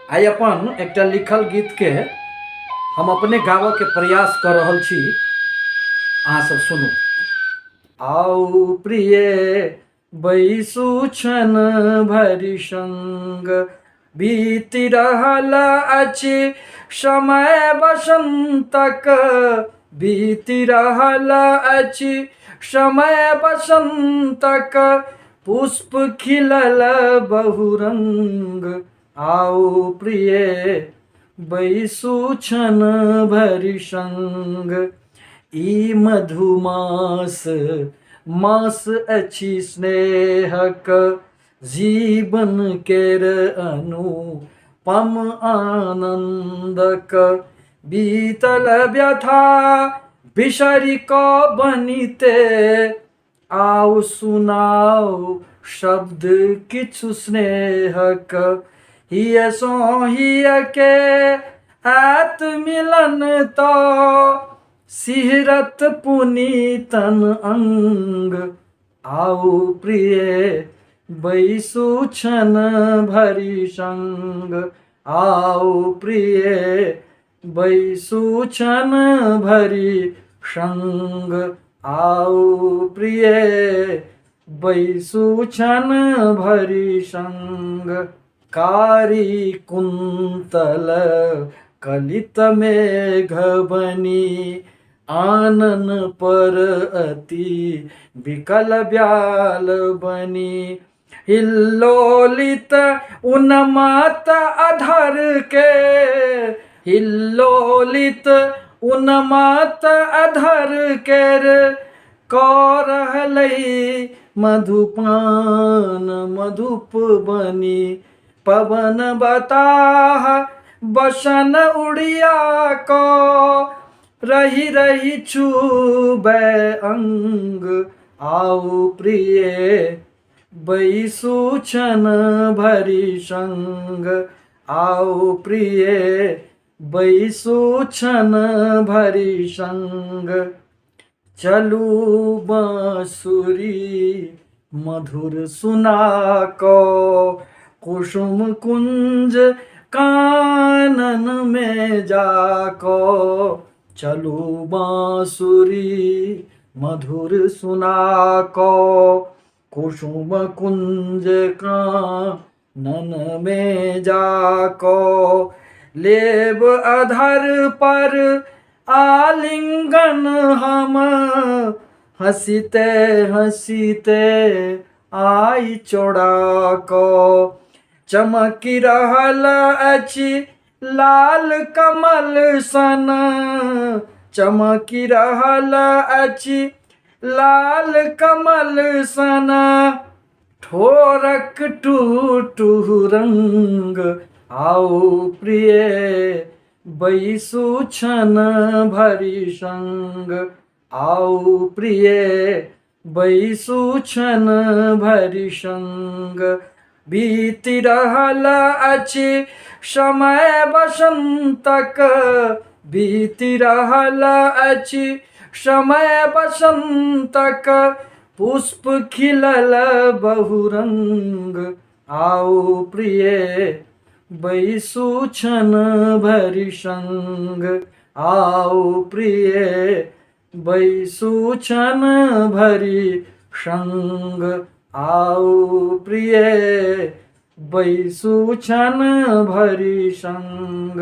आई अपन एक लिखल गीत के हम अपने गावे के प्रयास कर रहल छी। अहाँ सब सुनू। आउ प्रिय बैसु छन भरि संग, बीति रहल अछि समय बसंतक, बीति रहल अछि समय बसंतक, पुष्प खिलल बहुरंग। आओ प्रिय बैसु छन भरि संग, ई मधुमास मास अछि स्नेहक, जीवन केर अनुपम आनंदक, बीतल व्यथा बिसरि कऽ बनिते, आओ सुनाओ शब्द किछु स्नेहक। हिय सो हिय के आत मिलन तो, सिहरत पुनीतन अंग। आओ प्रिय बैसु छन भरि संग, आओ प्रिय बैसु छन भरि संग, आओ प्रिय बैसु छन भरि संग। कारी कुंतल कलित मेघ बनी, आनन पर अति विकल ब्याल बनी। हिल्लोलित उन्माद अधर के, हिल्लोलित उन्माद अधर केर कऽ रहलै मधुपान मधुप बनी। पवन बताह बसन उड़िया को, रही रही छूबे अंग। आओ प्रिय बैसु छन भरि संग, आओ प्रिय बैसु छन भरि संग। चलू बांसुरी मधुर सुना को, कुसुम कुंज कानन में जाको। चलू बांसुरी मधुर सुना को, कुसुम कुंज कानन में जाको। लेब अधर पर आलिंगन हम, हंसीते हंसीते आई चोड़ा को। चमकी रहल अछि लाल कमल सन, चमकी रहल अछि लाल कमल सन, ठोरक टूटू रंग। आओ प्रिय बैसु छन भरि संग, आओ प्रिय बैसु छन भरि संग। बीति रहल अछि समय बसंतक, बीति रहल अछि समय बसंतक, पुष्प खिलल बहुरंग। आओ प्रिय बैसु छन भरि संग, आओ प्रिय बैसु छन भरि संग, आओ प्रिय बैसु छन भरि संग।